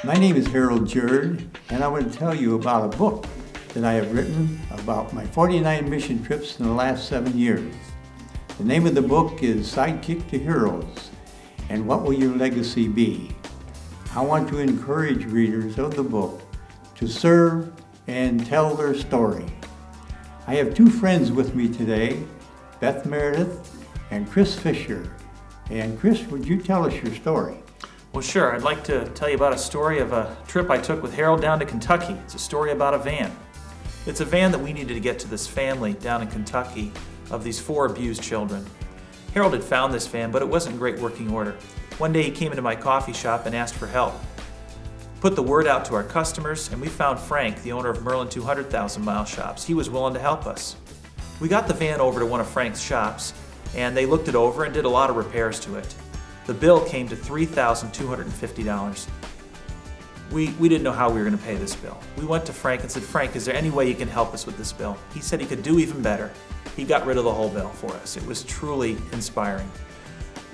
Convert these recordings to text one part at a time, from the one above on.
My name is Harold Jerd, and I want to tell you about a book that I have written about my 49 mission trips in the last 7 years. The name of the book is Sidekick To Heroes, and What Will Your Legacy Be? I want to encourage readers of the book to serve and tell their story. I have two friends with me today, Beth Meredith and Chris Fisher. And Chris, would you tell us your story? Well, sure. I'd like to tell you about a story of a trip I took with Harold down to Kentucky. It's a story about a van. It's a van that we needed to get to this family down in Kentucky of these 4 abused children. Harold had found this van, but it wasn't in great working order. One day he came into my coffee shop and asked for help. Put the word out to our customers, and we found Frank, the owner of Merlin 200,000 Mile Shops. He was willing to help us. We got the van over to one of Frank's shops, and they looked it over and did a lot of repairs to it. The bill came to $3,250. We didn't know how we were going to pay this bill. We went to Frank and said, "Frank, is there any way you can help us with this bill?" He said he could do even better. He got rid of the whole bill for us. It was truly inspiring.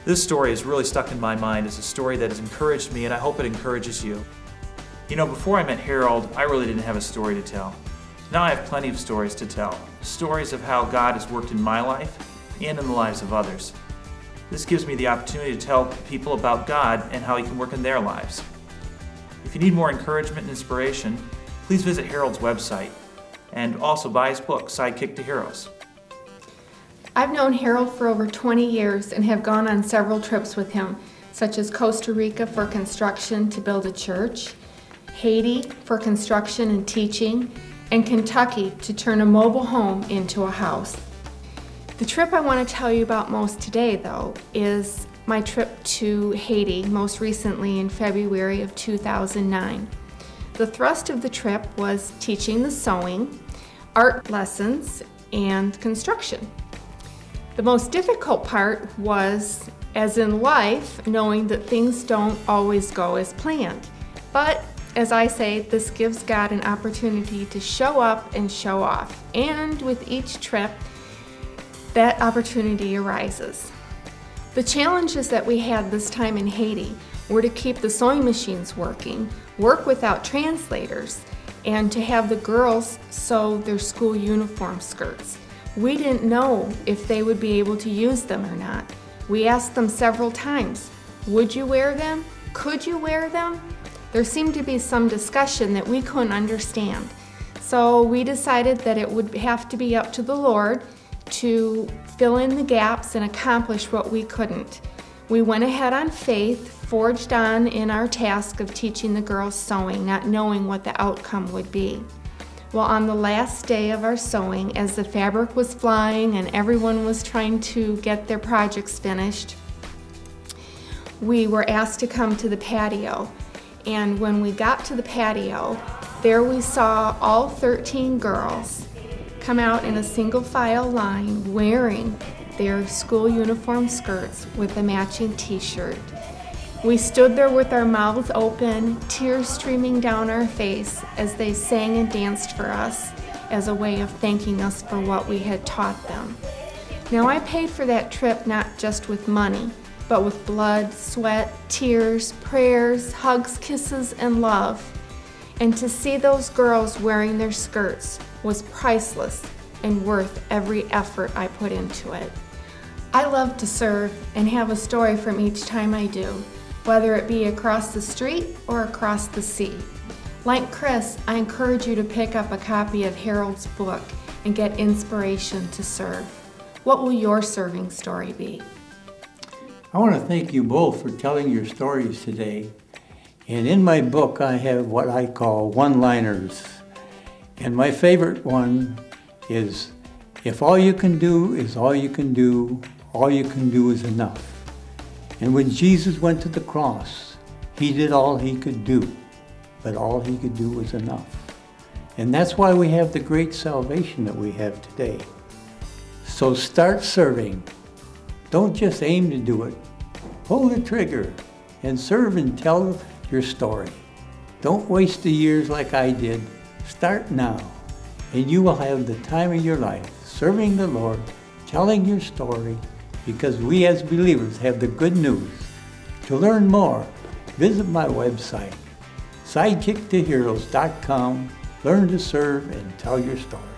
This story is really stuck in my mind as a story that has encouraged me, and I hope it encourages you. You know, before I met Harold, I really didn't have a story to tell. Now I have plenty of stories to tell. Stories of how God has worked in my life and in the lives of others. This gives me the opportunity to tell people about God and how He can work in their lives. If you need more encouragement and inspiration, please visit Harold's website and also buy his book, Sidekick To Heroes. I've known Harold for over 20 years and have gone on several trips with him, such as Costa Rica for construction to build a church, Haiti for construction and teaching, and Kentucky to turn a mobile home into a house. The trip I want to tell you about most today, though, is my trip to Haiti, most recently in February of 2009. The thrust of the trip was teaching the sewing, art lessons, and construction. The most difficult part was, as in life, knowing that things don't always go as planned. But, as I say, this gives God an opportunity to show up and show off. And with each trip, that opportunity arises. The challenges that we had this time in Haiti were to keep the sewing machines working, work without translators, and to have the girls sew their school uniform skirts. We didn't know if they would be able to use them or not. We asked them several times, would you wear them? Could you wear them? There seemed to be some discussion that we couldn't understand. So we decided that it would have to be up to the Lord to fill in the gaps and accomplish what we couldn't. We went ahead on faith, forged on in our task of teaching the girls sewing, not knowing what the outcome would be. Well, on the last day of our sewing, as the fabric was flying and everyone was trying to get their projects finished, we were asked to come to the patio. And when we got to the patio, there we saw all 13 girls come out in a single file line wearing their school uniform skirts with a matching t-shirt. We stood there with our mouths open, tears streaming down our face as they sang and danced for us as a way of thanking us for what we had taught them. Now, I paid for that trip not just with money, but with blood, sweat, tears, prayers, hugs, kisses, and love. And to see those girls wearing their skirts was priceless and worth every effort I put into it. I love to serve and have a story from each time I do, whether it be across the street or across the sea. Like Chris, I encourage you to pick up a copy of Harold's book and get inspiration to serve. What will your serving story be? I want to thank you both for telling your stories today. And in my book, I have what I call one-liners. And my favorite one is, if all you can do is all you can do is enough. And when Jesus went to the cross, He did all He could do, but all He could do was enough. And that's why we have the great salvation that we have today. So start serving. Don't just aim to do it. Pull the trigger and serve and tell your story. Don't waste the years like I did. Start now, and you will have the time of your life serving the Lord, telling your story, because we as believers have the good news. To learn more, visit my website, SidekickToHeroes.com. Learn to serve and tell your story.